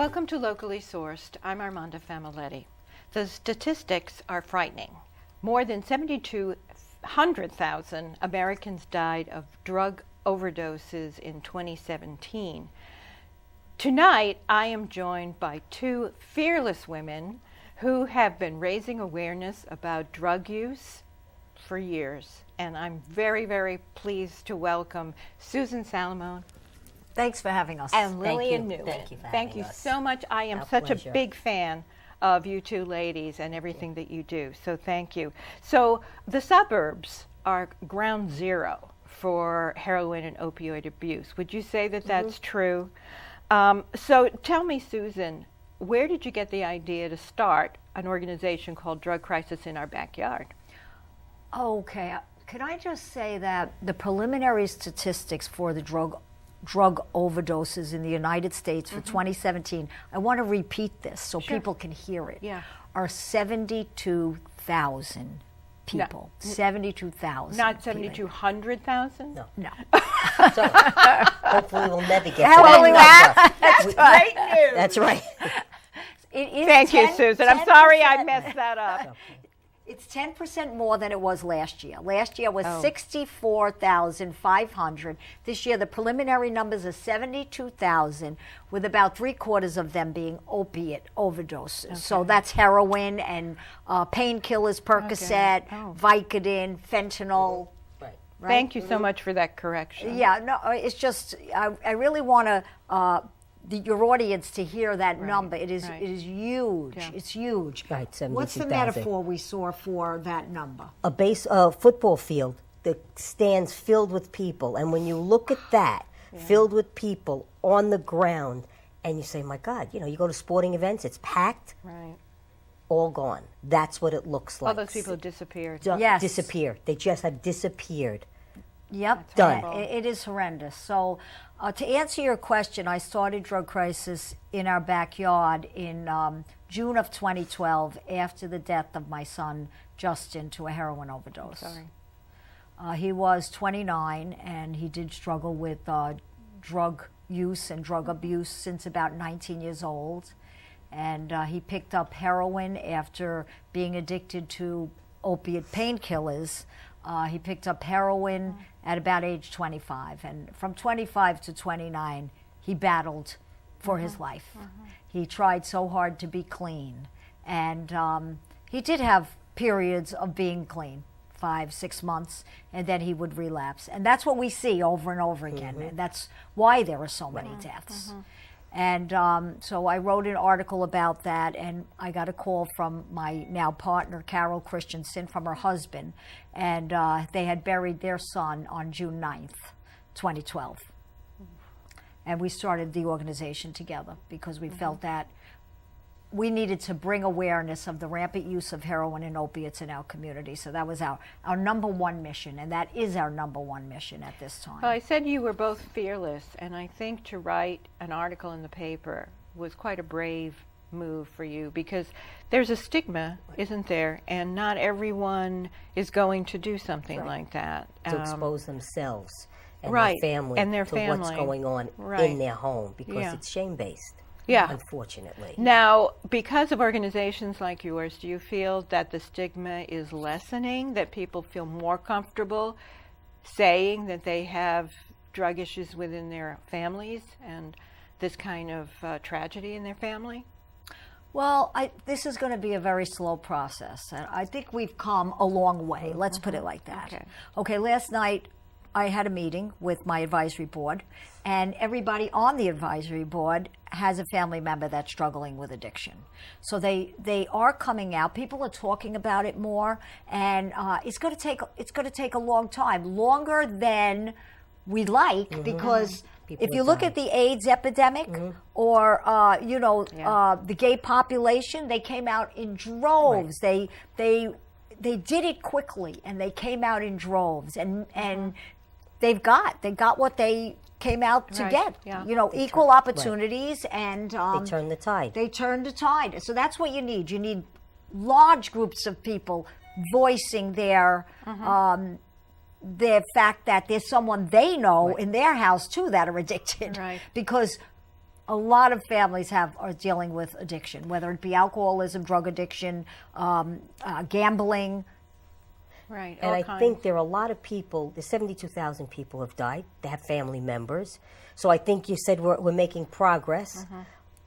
Welcome to Locally Sourced. I'm Armanda Famiglietti. The statistics are frightening. More than 7,200,000 Americans died of drug overdoses in 2017. Tonight, I am joined by two fearless women who have been raising awareness about drug use for years. And I'm very, very pleased to welcome Susan Salomone. Thanks for having us. And Lillian Neuman. Thank you for Thank having you us. so much. I am Our such pleasure. a big fan of you two ladies and everything that you do. So thank you. So the suburbs are ground zero for heroin and opioid abuse. Would you say that that's true? So tell me, Susan, where did you get the idea to start an organization called Drug Crisis in Our Backyard? Okay, can I just say that the preliminary statistics for the drug overdoses in the United States for 2017, I want to repeat this so people can hear it, are 72,000 people. 72,000. Not 7,200,000? No. No. So, hopefully we'll never get to Hopefully that number. That's great news. That's right. It is Thank you, Susan. I'm sorry I messed that up. It's 10% more than it was last year. Last year was 64,500. This year, the preliminary numbers are 72,000, with about 3/4 of them being opiate overdoses. Okay. So that's heroin and painkillers, Percocet, Vicodin, fentanyl. Right. Thank you so much for that correction. Yeah, no, it's just, I really want to your audience to hear that number. It is huge. Yeah. It's huge. Right, 72,000. What's the metaphor we saw for that number? A football field that stands filled with people, and when you look at that, filled with people on the ground, and you say, my God, you go to sporting events, it's packed. Right. All gone. That's what it looks like. All those people have disappeared. Yes. Disappeared. They just have disappeared. Yep, done. It is horrendous. So, to answer your question, I started Drug Crisis in Our Backyard in June of 2012 after the death of my son, Justin, to a heroin overdose. He was 29, and he did struggle with drug use and drug abuse since about 19 years old. And he picked up heroin after being addicted to opiate painkillers. He picked up heroin at about age 25, and from 25 to 29, he battled for his life. He tried so hard to be clean, and he did have periods of being clean, 5-6 months, and then he would relapse. And that's what we see over and over again, and that's why there are so many deaths. And so I wrote an article about that, and I got a call from my now partner, Carol Christensen, from her husband, and they had buried their son on June 9th, 2012. And we started the organization together because we felt that we needed to bring awareness of the rampant use of heroin and opiates in our community. So that was our number one mission, and that is our number one mission at this time. Well, I said you were both fearless, and I think to write an article in the paper was quite a brave move for you, because there's a stigma, isn't there? And not everyone is going to do something like that. To expose themselves and their family to what's going on in their home, because it's shame-based. Yeah. Unfortunately. Now, because of organizations like yours, do you feel that the stigma is lessening, that people feel more comfortable saying that they have drug issues within their families and this kind of tragedy in their family? Well, this is going to be a very slow process. And I think we've come a long way. Let's put it like that. Okay, last night I had a meeting with my advisory board, and everybody on the advisory board has a family member that's struggling with addiction. So they are coming out. People are talking about it more, and it's going to take a long time, longer than we like, because if you look at the AIDS epidemic or the gay population, they came out in droves. They did it quickly, and they came out in droves, and they got what they came out to get. Equal opportunities, and they turned the tide. They turned the tide. So that's what you need. You need large groups of people voicing their fact that there's someone they know in their house too that are addicted. Because a lot of families are dealing with addiction, whether it be alcoholism, drug addiction, gambling. Right. And I think there are a lot of people, the 72,000 people have died. They have family members. So I think you said we're making progress.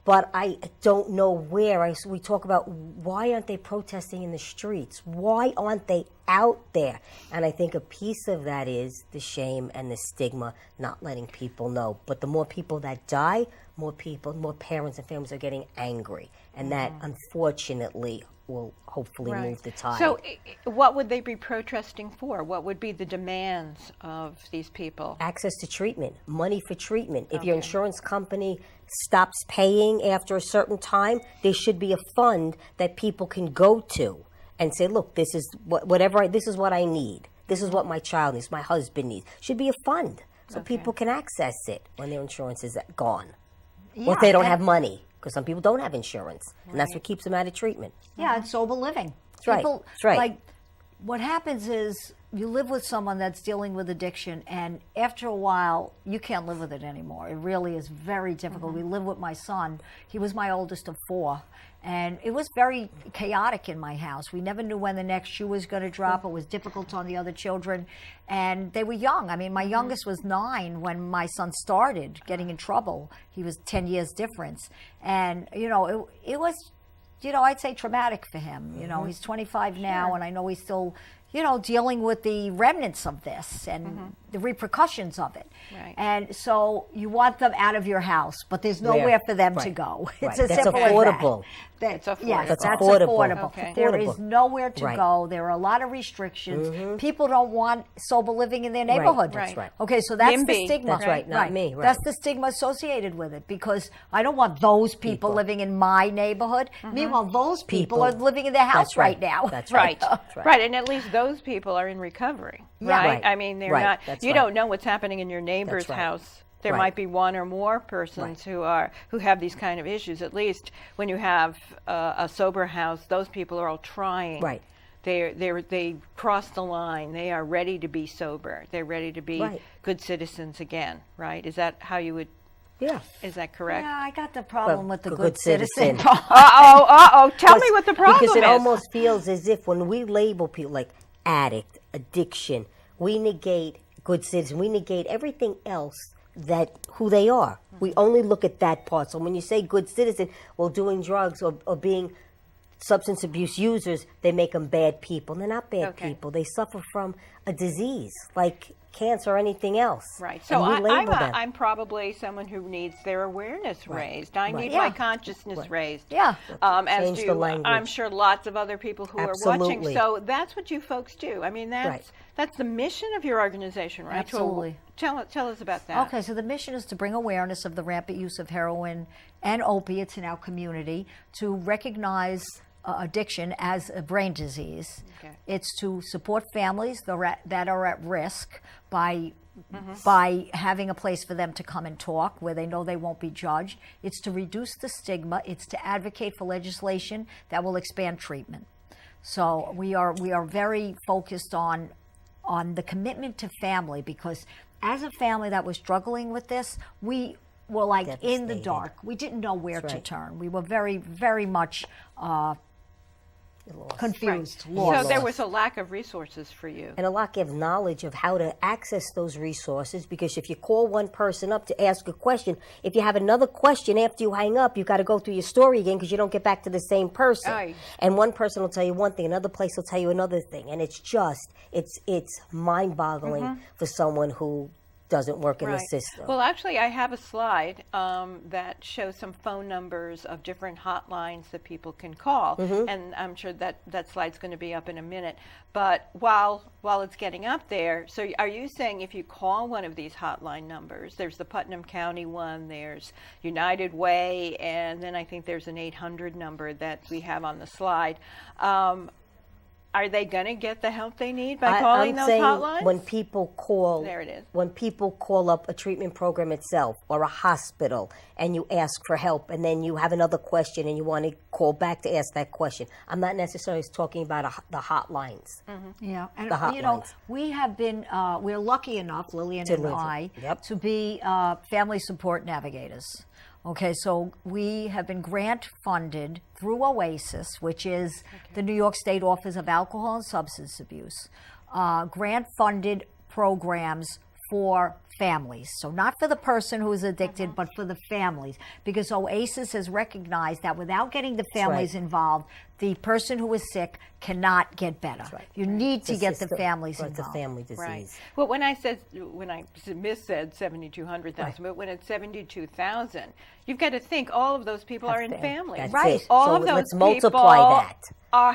But I don't know where. We talk about why aren't they protesting in the streets? Why aren't they out there? And I think a piece of that is the shame and the stigma, not letting people know. But the more people that die, more parents and families are getting angry. And that, unfortunately, will hopefully move the tide. So what would they be protesting for? What would be the demands of these people? Access to treatment, money for treatment. If your insurance company stops paying after a certain time, there should be a fund that people can go to and say, look, this is this is what I need. This is what my child needs, my husband needs. Should be a fund so people can access it when their insurance is gone. Or if they don't have money. Because some people don't have insurance, and that's what keeps them out of treatment. Yeah, it's sober living. That's People, right. That's right. Like, what happens is you live with someone that's dealing with addiction, and after a while, you can't live with it anymore. It really is very difficult. We live with my son. He was my oldest of 4, and it was very chaotic in my house. We never knew when the next shoe was going to drop. It was difficult on the other children, and they were young. I mean, my youngest was 9 when my son started getting in trouble. He was 10 years difference, and it was, I'd say traumatic for him. He's 25 now, and I know he's still, dealing with the remnants of this and the repercussions of it. Right. And so you want them out of your house, but there's nowhere for them to go. It's as That's simple affordable. as that. It's affordable. Yes, That's that's affordable. affordable. Okay. There is nowhere to go. There are a lot of restrictions. People don't want sober living in their neighborhood. That's right. Okay, so that's the NIMBY. stigma. That's right, not me. Right. That's the stigma associated with it, because I don't want those people living in my neighborhood. Meanwhile, those people are living in their house right now. That's Right. That's right. Right, and at least those people are in recovery, right? Right. I mean, they're Right. not. That's You right. don't know what's happening in your neighbor's That's right. house. There Right. might be one or more persons who have these kind of issues. At least when you have a sober house, those people are all trying. Right. They cross the line. They are ready to be sober. They're ready to be good citizens again. Right? Is that how you would? Yeah. Is that correct? Yeah, I got the problem with the a good good citizen. citizen. Tell me what the problem Because is. it almost feels as if when we label people like addict, addiction, we negate good citizen. We negate everything else that who they are. We only look at that part. So when you say good citizen, well, doing drugs or being substance abuse users, they make them bad people. They're not bad people. They suffer from a disease like cancer or anything else. Right. So And we label them. I'm probably someone who needs their awareness raised. I need Yeah. my consciousness raised. Yeah. As Change do, the language. I'm sure lots of other people who are Absolutely. watching. So that's what you folks do. I mean, that's the mission of your organization, right? Absolutely. Tell us about that. Okay, so the mission is to bring awareness of the rampant use of heroin and opiates in our community, to recognize addiction as a brain disease. Okay. It's to support families that are at risk by having a place for them to come and talk where they know they won't be judged. It's to reduce the stigma. It's to advocate for legislation that will expand treatment. So we are very focused on the commitment to family, because as a family that was struggling with this, we were like in the Devastated. dark. We didn't know where That's to right. turn. We were very, very much confused, Right. lost. So there was a lack of resources for you. And a lack of knowledge of how to access those resources, because if you call one person up to ask a question, if you have another question after you hang up, you've got to go through your story again because you don't get back to the same person. Aye. And one person will tell you one thing, another place will tell you another thing. And it's just, it's mind-boggling for someone who doesn't work in the system. Well, actually, I have a slide that shows some phone numbers of different hotlines that people can call, and I'm sure that slide's going to be up in a minute. But while it's getting up there, so are you saying if you call one of these hotline numbers, there's the Putnam County one, there's United Way, and then I think there's an 800 number that we have on the slide. Are they going to get the help they need by calling I'm those saying hotlines? when people call, There it is. when people call up a treatment program itself or a hospital and you ask for help and then you have another question and you want to call back to ask that question, I'm not necessarily talking about the hotlines. Yeah, and The you know, hotlines. we have been, we're lucky enough, Lillian and I, Yep. to be family support navigators. Okay, so we have been grant funded through OASIS, which is the New York State Office of Alcohol and Substance Abuse, grant funded programs for families. So not for the person who is addicted, but for the families. Because OASIS has recognized that without getting the families involved, the person who is sick cannot get better. You need to get the families involved. It's a family disease. Right. Well, when Miss said 7,200,000, but when it's 72,000, you've got to think all of those people are in families. Right. All so of those let's people multiply that.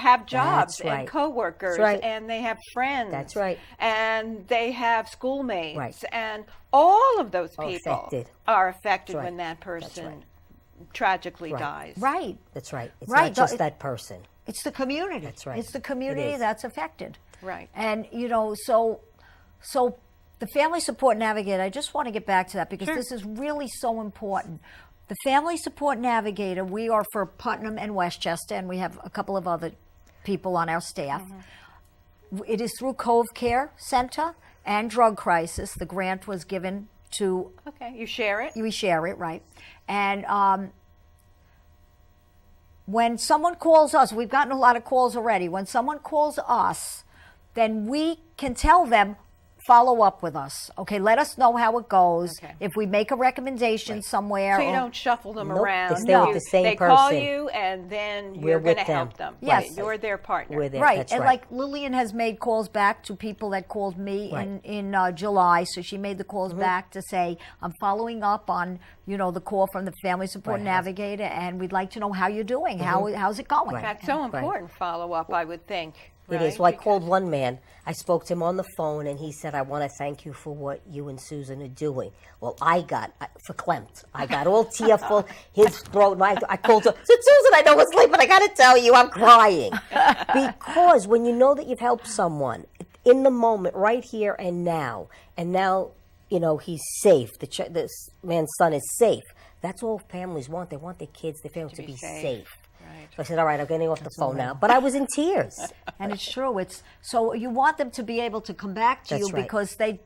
Have jobs That's right. and coworkers, That's right. and they have friends. That's right. And they have schoolmates, Right. and all of those people are affected That's right. when that That's person right. tragically Right. dies. Right. That's right. It's Right. not just that person. It's the community. That's right. It's the community that's affected. Right. And, so the Family Support Navigator, I just want to get back to that because this is really so important. The Family Support Navigator, we are for Putnam and Westchester, and we have a couple of other people on our staff. It is through Cove Care Center and Drug Crisis. The grant was given to... Okay, you share it? We share it, right. And when someone calls us, we've gotten a lot of calls already. When someone calls us, then we can tell them, follow up with us. Okay, let us know how it goes. Okay. If we make a recommendation somewhere. So you don't shuffle them Nope, around. they stay with the same they call person. you, and then We're you're going to with them. help them. Yes. Right. You're their partner. We're there. Right, That's and right. like Lillian has made calls back to people that called me in July, so she made the calls back to say, I'm following up on, the call from the Family Support Navigator, and we'd like to know how you're doing. How's it going? Right. That's so important, follow-up, I would think. It is. Well, I called one man. I spoke to him on the phone, and he said, I want to thank you for what you and Susan are doing. Well, I got verklempt. I got all tearful, his throat. And I called her, said, Susan, I know it's late, but I got to tell you, I'm crying. Because when you know that you've helped someone in the moment, right here and now he's safe. This man's son is safe. That's all families want. They want their kids, their families to be safe. So I said, all right, I'm getting off the phone now. But I was in tears. And it's true. So you want them to be able to come back to you because they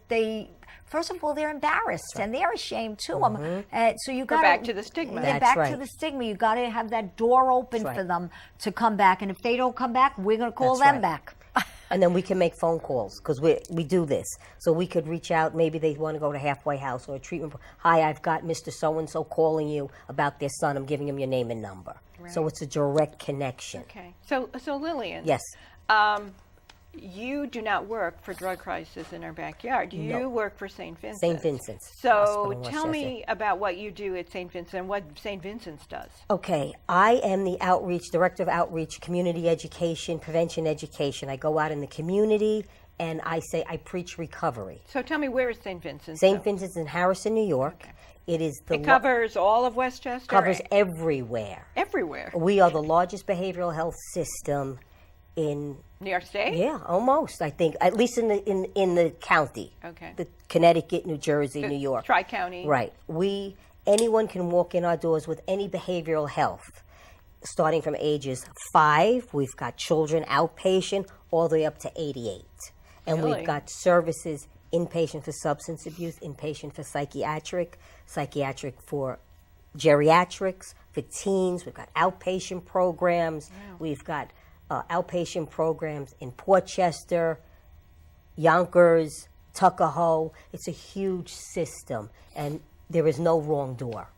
first of all, they're embarrassed and they're ashamed too. So you got back to the stigma. They're back to the stigma. You got to have that door open for them to come back. And if they don't come back, we're going to call them back. And then we can make phone calls because we do this. So we could reach out. Maybe they want to go to halfway house or a treatment. Hi, I've got Mr. So-and-so calling you about their son. I'm giving him your name and number. Right. So it's a direct connection. Okay. So Lillian. Yes. You do not work for Drug Crisis in our backyard. You work for St. Vincent's. St. Vincent's. So tell me about what you do at St. Vincent and what St. Vincent's does. Okay. I am the Director of Outreach, Community Education, Prevention Education. I go out in the community and I preach recovery. So tell me, where is St. Vincent's? St. Vincent's in Harrison, New York. Okay. It covers all of Westchester? Covers everywhere. Everywhere? We are the largest behavioral health system in New York State? Yeah, almost. I think at least in the county. Okay. The Connecticut, New Jersey, New York. Tri-county. Right. Anyone can walk in our doors with any behavioral health, starting from ages 5. We've got children outpatient all the way up to 88, and we've got services inpatient for substance abuse, inpatient for psychiatric for geriatrics, for teens. We've got outpatient programs. Wow. We've got outpatient programs in Portchester, Yonkers, Tuckahoe. It's a huge system, and there is no wrong door.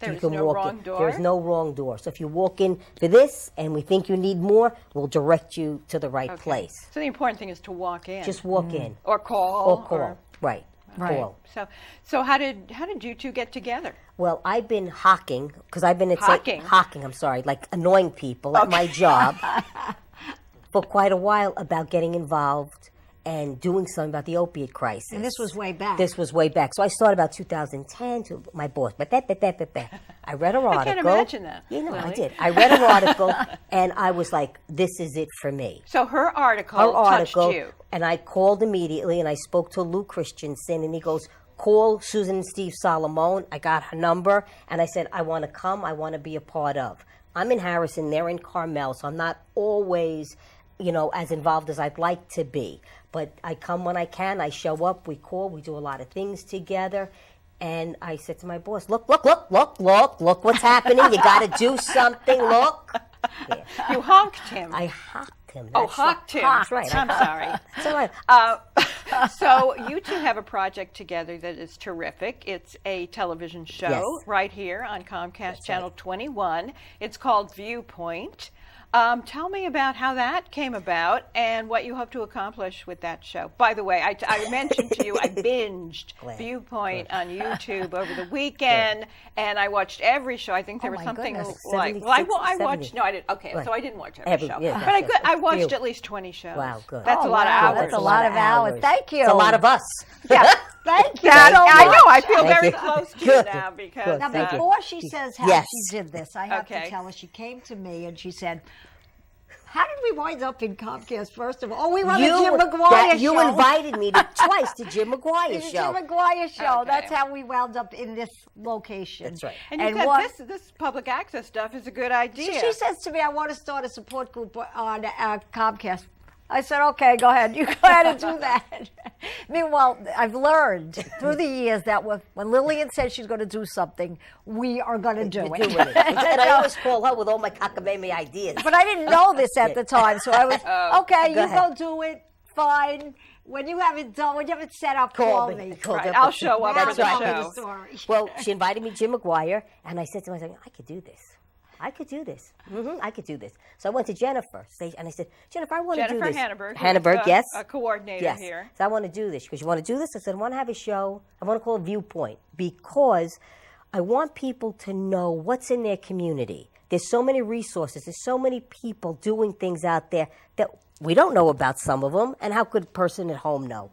There's no wrong door? There's no wrong door. So if you walk in for this and we think you need more, we'll direct you to the right place. So the important thing is to walk in. Just walk in. Or call. Right. Call. So how did you two get together? Well, I've been hawking, because I've been hawking, like annoying people at my job for quite a while about getting involved and doing something about the opiate crisis. And this was way back. So I started about 2010 to my boss. I read an article. I can't imagine that. Really? I did. I read an article, and I was like, this is it for me. So her article touched you. And I called immediately, and I spoke to Lou Christensen, and he goes, call Susan and Steve Salomone. I got her number, and I said, I want to come. I want to be a part of. I'm in Harrison. They're in Carmel, so I'm not always as involved as I'd like to be. But I come when I can. I show up. We call. We do a lot of things together. And I said to my boss, look what's happening. You got to do something. Look. Yeah. You honked him. I honked him. Honked him. That's right. I'm sorry. That's all right. So you two have a project together that is terrific. It's a television show right here on Comcast Channel 21. It's called Viewpoint. Tell me about how that came about and what you hope to accomplish with that show. By the way, I mentioned to you I binged Viewpoint on YouTube over the weekend, and I watched every show. I think there was something like, I watched, no, I didn't, okay, so I didn't watch every show. Yeah, but I watched at least 20 shows. Wow, good. That's a lot of hours. That's a lot of hours. Thank you. It's a lot of us. Yeah. Thank you. I know. I feel very close to you now because. Now, before she says how she did this, I have to tell her she came to me and she said, "How did we wind up in Comcast, first of all? Oh, we run a Jim McGuire show. You invited me twice to Jim McGuire show. Jim McGuire show. Okay. That's how we wound up in this location. That's right. And you said this public access stuff is a good idea. She says to me, I want to start a support group on Comcast. I said, okay, go ahead. You go ahead and do that. Meanwhile, I've learned through the years that when Lillian says she's going to do something, we are going to do it. And I always call her with all my cockamamie ideas. But I didn't know this at the time, so I was, okay, go do it, fine. When you have it done, when you have it set up, call me. Right. I'll show up for the show. Well, she invited me to Jim McGuire, and I said to myself, I could do this. I could do this. I could do this. So I went to Jennifer, and I said, Jennifer, I want to do this. Jennifer Hannenberg, yes. A coordinator here. So I want to do this. Because you want to do this? I said, I want to have a show. I want to call it Viewpoint because I want people to know what's in their community. There's so many resources. There's so many people doing things out there that we don't know about some of them. And how could a person at home know?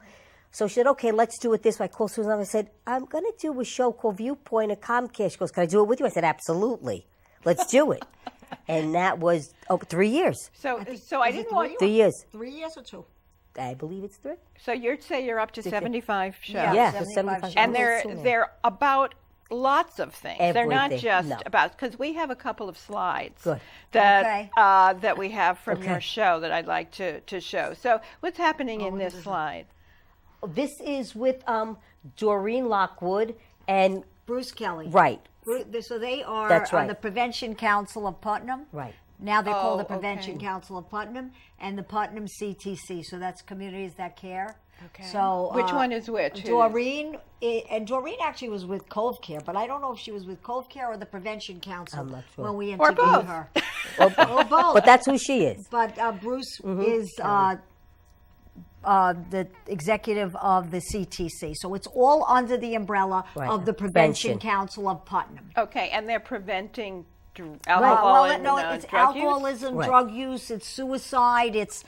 So she said, okay, let's do it this way. I called Susan and I said, I'm going to do a show called Viewpoint at Comcast. She goes, can I do it with you? I said, absolutely. Let's do it. And that was 3 years. So I didn't want 3 years. 3 years or 2? I believe it's 3. So you'd say you're up to 75 shows. Yeah, 75 shows. And they're about lots of things. Everything. They're not just about, because we have a couple of slides Good. that we have from your show that I'd like to show. So what's happening in this slide? This is with Doreen Lockwood and Bruce Kelly. Right. So they are on the Prevention Council of Putnam. Right. Now they're called the Prevention Council of Putnam and the Putnam CTC. So that's Communities That Care. Okay. So which one is which? Doreen, and Doreen actually was with Cove Care, but I don't know if she was with Cove Care or the Prevention Council I'm not sure. when we interviewed her. Or both. But that's who she is. But Bruce is the executive of the CTC. So it's all under the umbrella of the Prevention Council of Putnam. Okay, and they're preventing alcohol and it's alcoholism, drug use, it's suicide, it's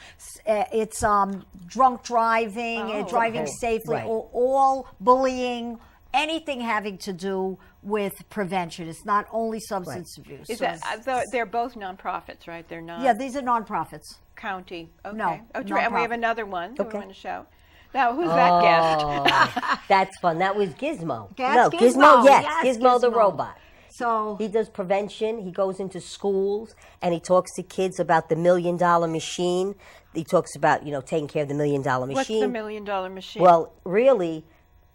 drunk driving, driving safely, all bullying, anything having to do with prevention. It's not only substance abuse. Is that, they're both nonprofits, right? They're not. Yeah, these are nonprofits. County. Okay. No, and we have another one that we want to show. Now, who's that guest? That's fun. That was Gizmo. Gizmo. Yes, Gizmo the robot. So he does prevention. He goes into schools and he talks to kids about the $1 Million Machine. He talks about, taking care of the $1 Million Machine. What's the $1 Million Machine? Well, really,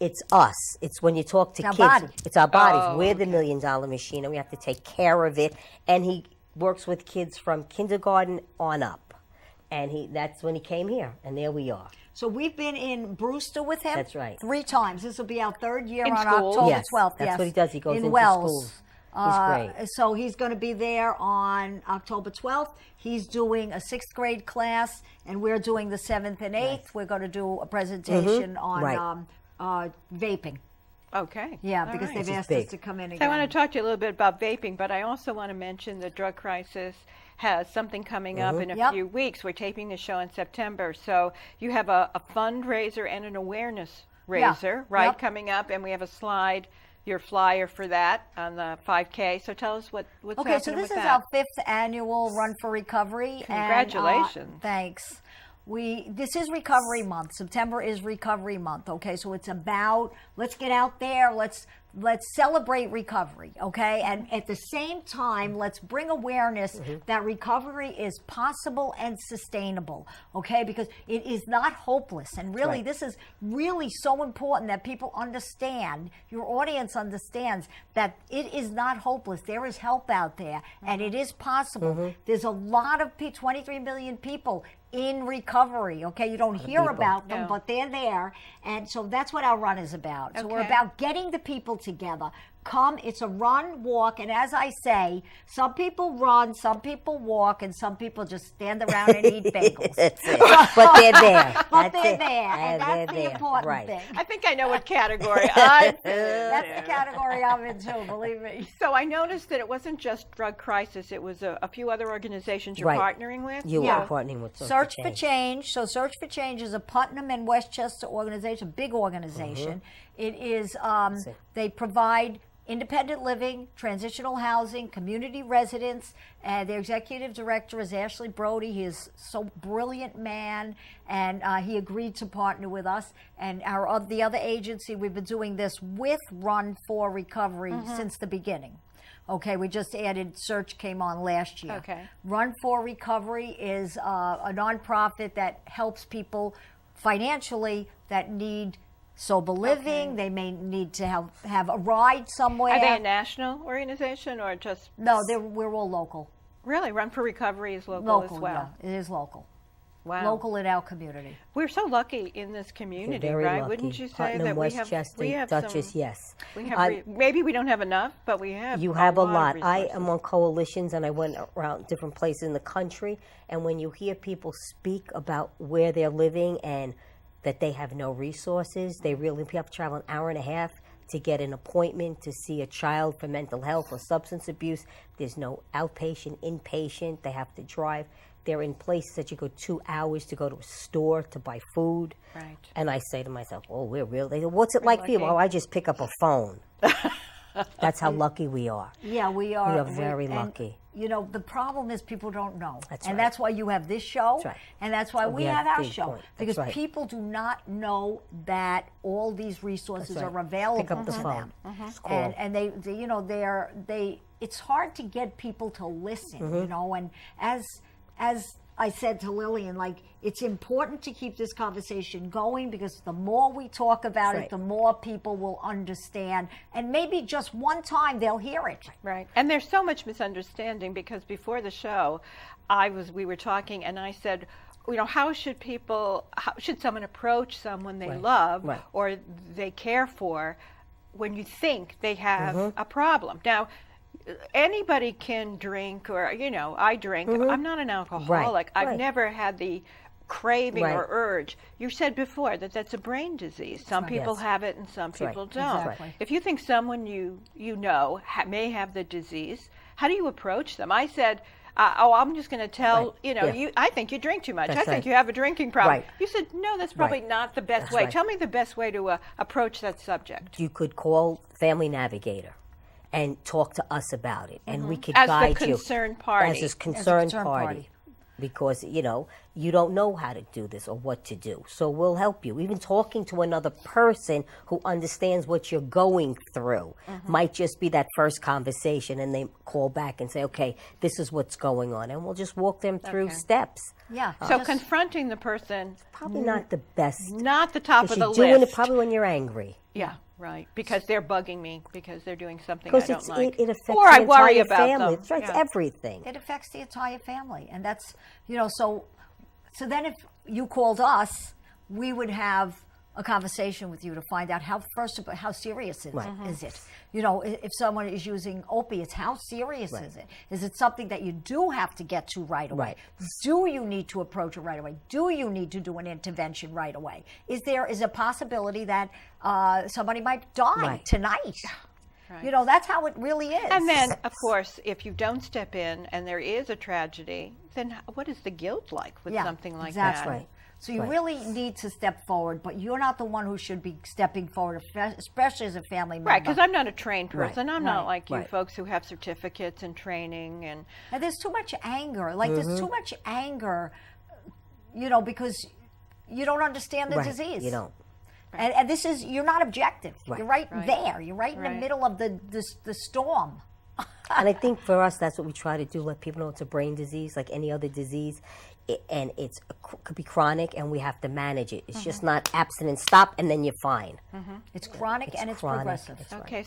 it's us. It's when you talk to kids. Body. It's our bodies. We're the $1 Million Machine, and we have to take care of it. And he works with kids from kindergarten on up. And that's when he came here, and there we are. So we've been in Brewster with him. That's right. 3 times. This will be our 3rd year in on schools? October 12th. That's what he does. He goes in into Wells. schools. He's great. So he's going to be there on October 12th. He's doing a 6th grade class, and we're doing the 7th and 8th. Right. We're going to do a presentation on vaping. Okay. Yeah, because they've asked us to come in again. So I want to talk to you a little bit about vaping, but I also want to mention the drug crisis has something coming up in a few weeks. We're taping the show in September. So you have a fundraiser and an awareness raiser, right, coming up, and we have a slide, your flyer for that on the 5K. So tell us what's happening with that. Okay, so this is our 5th annual Run for Recovery. Congratulations. And, thanks. This is Recovery Month. September is Recovery Month, okay? So it's about, let's get out there, let's let's celebrate recovery, okay? And at the same time, let's bring awareness that recovery is possible and sustainable, okay? Because it is not hopeless. And really, this is really so important that people understand, your audience understands that it is not hopeless. There is help out there, and it is possible. There's a lot of 23 million people in recovery, okay? You don't hear about them, but they're there. And so that's what our run is about. So we're about getting the people together. Come, it's a run, walk, and as I say, some people run, some people walk, and some people just stand around and eat bagels. But they're there. But they're there, and that's the important thing. I think I know what category I'm in. That's the category I'm in too, believe me. So I noticed that it wasn't just Drug Crisis, it was a few other organizations you're partnering with. You are partnering with Search for Change. So Search for Change is a Putnam and Westchester organization, a big organization. It is, they provide independent living, transitional housing, community residents. Their executive director is Ashley Brody. He is so brilliant man, and he agreed to partner with us. And the other agency, we've been doing this with Run for Recovery since the beginning. Okay, we just added, Search came on last year. Okay. Run for Recovery is a nonprofit that helps people financially that need sober living. They may need to have a ride somewhere. Are they a national organization or just? No, we're all local. Really? Run for Recovery is local as well? Yeah, it is local. Wow. Local in our community. We're so lucky in this community, very right? lucky. Wouldn't you say Putnam, that Westchester, we have Dutchess, some, yes. We have maybe we don't have enough, but we have. You have a lot. lot. I am on coalitions, and I went around different places in the country. And when you hear people speak about where they're living and that they have no resources, they really have to travel an hour and a half to get an appointment to see a child for mental health or substance abuse. There's no outpatient, inpatient. They have to drive. They're in places that you go 2 hours to go to a store to buy food. Right. And I say to myself, oh, we're really, what's it like for you? Oh, I just pick up a phone. That's how lucky we are. Yeah, we are. We are very lucky. You know, the problem is people don't know. That's and right. that's why you have this show. That's right. And that's why we have our show. Point. Because right. people do not know that all these resources right. are available Pick up the to phone. them. And they you know, it's hard to get people to listen, you know, and as I said to Lillian, like, it's important to keep this conversation going, because the more we talk about it, the more people will understand. And maybe just one time they'll hear it. Right. And there's so much misunderstanding, because before the show, we were talking, and I said, you know, how should someone approach someone they love or they care for when you think they have a problem? Now, anybody can drink, or, you know, I drink. I'm not an alcoholic. I've never had the craving or urge. You said before that that's a brain disease. Some people have it and some people don't. Exactly. If you think someone you know may have the disease, how do you approach them? I said, I'm just going to tell, you know, I think you drink too much. That's I think you have a drinking problem. You said, no, that's probably not the best way. Tell me the best way to approach that subject. You could call Family Navigator and talk to us about it, and we could guide you. As a concerned party. As a concerned party. Because, you know, you don't know how to do this or what to do. So we'll help you. Even talking to another person who understands what you're going through might just be that first conversation, and they call back and say, okay, this is what's going on. And we'll just walk them through steps. Yeah. So confronting the person. Probably not the best. Not the top of the list. You're doing it probably when you're angry. Yeah. Right, because they're bugging me, because they're doing something I don't like. It affects or I the worry entire about family. them. It's everything. It affects the entire family. And that's, you know, so then if you called us, we would have a conversation with you to find out how serious is it? You know, if someone is using opiates, how serious is it? Is it something that you do have to get to right away? Do you need to approach it right away? Do you need to do an intervention right away? Is there a possibility that somebody might die tonight? You know, that's how it really is. And then, of course, if you don't step in and there is a tragedy, then what is the guilt like with something like that? That's right. So you really need to step forward, but you're not the one who should be stepping forward, especially as a family member. Right, because I'm not a trained person. I'm not like you folks who have certificates and training. And there's too much anger. Like, there's too much anger, you know, because you don't understand the disease. You don't. And this is, you're not objective. Right. You're right, Right. there. You're right in the Right. middle of the storm. And I think for us, that's what we try to do. Let people know it's a brain disease, like any other disease, and it's could be chronic, and we have to manage it. It's just not abstinence, stop, and then you're fine. It's chronic and it's chronic. progressive. That's right. Okay,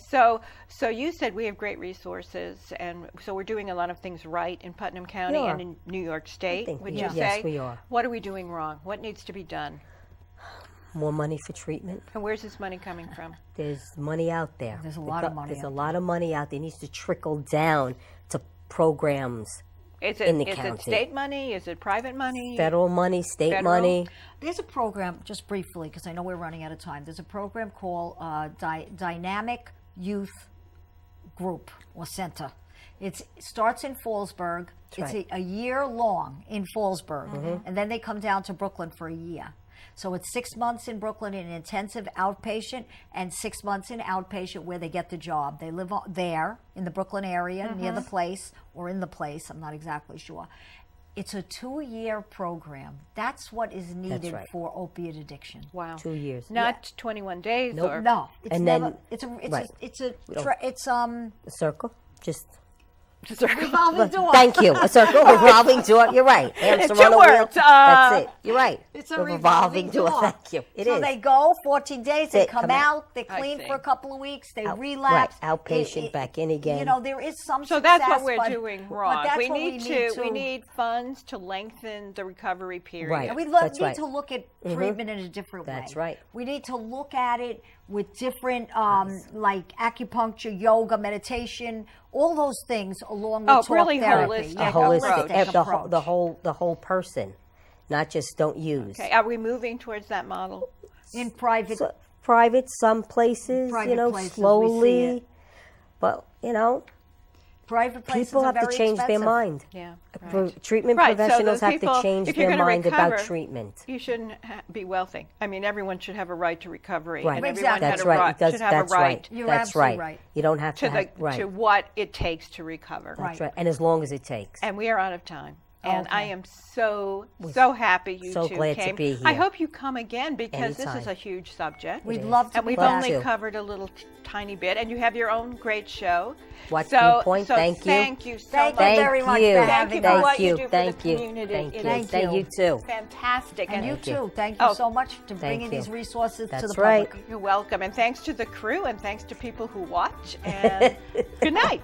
so you said we have great resources, and so we're doing a lot of things right in Putnam County We are. and in New York State. think Would we you are. say? Yes, we are. What are we doing wrong? What needs to be done? More money for treatment. And where's this money coming from? There's money out there. There's a lot of money There's a out lot of money out there. It needs to trickle down to programs. Is In the it county. state money? Is it private money? Federal money, state Federal? money. There's a program, just briefly, because I know we're running out of time. There's a program called Dynamic Youth Group or Center. It starts in Fallsburg. That's It's a year long in Fallsburg, and then they come down to Brooklyn for a year. So it's 6 months in Brooklyn in intensive outpatient and 6 months in outpatient where they get the job. They live there in the Brooklyn area near the place or in the place. I'm not exactly sure. It's a 2-year program. That's what is needed right. for opiate addiction. Wow. 2 years. Not 21 days Nope. or No, it's And never. then- It's a. right. It's A circle. Just revolving door. thank you. A circle, revolving door. You're right. Hamster Two on a wheel. words, That's it. You're right. It's a The revolving door. Thank you. It so is. they go 14 days, they It, come come out. out, they I clean see. for a couple of weeks, they Out- relapse. right, outpatient, back in again. You know, there is some So success, that's what we're but- doing but wrong. that's We what need to. we need funds to lengthen the recovery period. Right. And we That's need right. to look at treatment in a different way. That's right. We need to look at it with different, like acupuncture, yoga, meditation, all those things along with Oh, talk really therapy. holistic Yeah, A holistic, approach. the whole person, not just don't use. Okay, are we moving towards that model? in private. So, private, some places, Private places, we see slowly, it. but Private places people are have to very change their expensive. mind. Yeah. Treatment Right, so professionals those have people, to change if you're their gonna mind about recover, treatment. You shouldn't be wealthy. I mean, everyone should have a right to recovery, Right. and everyone Exactly. That's had a right. right, It does, should have that's a right right. You're That's absolutely right. right. You don't have to to have, the right. to what it takes to recover. That's right. And as long as it takes. And we are out of time. And I Okay. am so happy you so two glad to came. be I here. hope you come again because this is Anytime. a huge subject. We'd love to And we've be back. only too. covered a little tiny bit, and you have your own great show. Watch so, Viewpoint, so thank you. Thank you so Thank much. you very much you. for Thank having you us. for what you you. do for Thank the you. community. Thank It you. is Thank you too. fantastic. And you Thank you. too. Thank you Oh. so much to bringing you. these resources to That's the right. public. You're welcome. And thanks to the crew, and thanks to people who watch. And good night.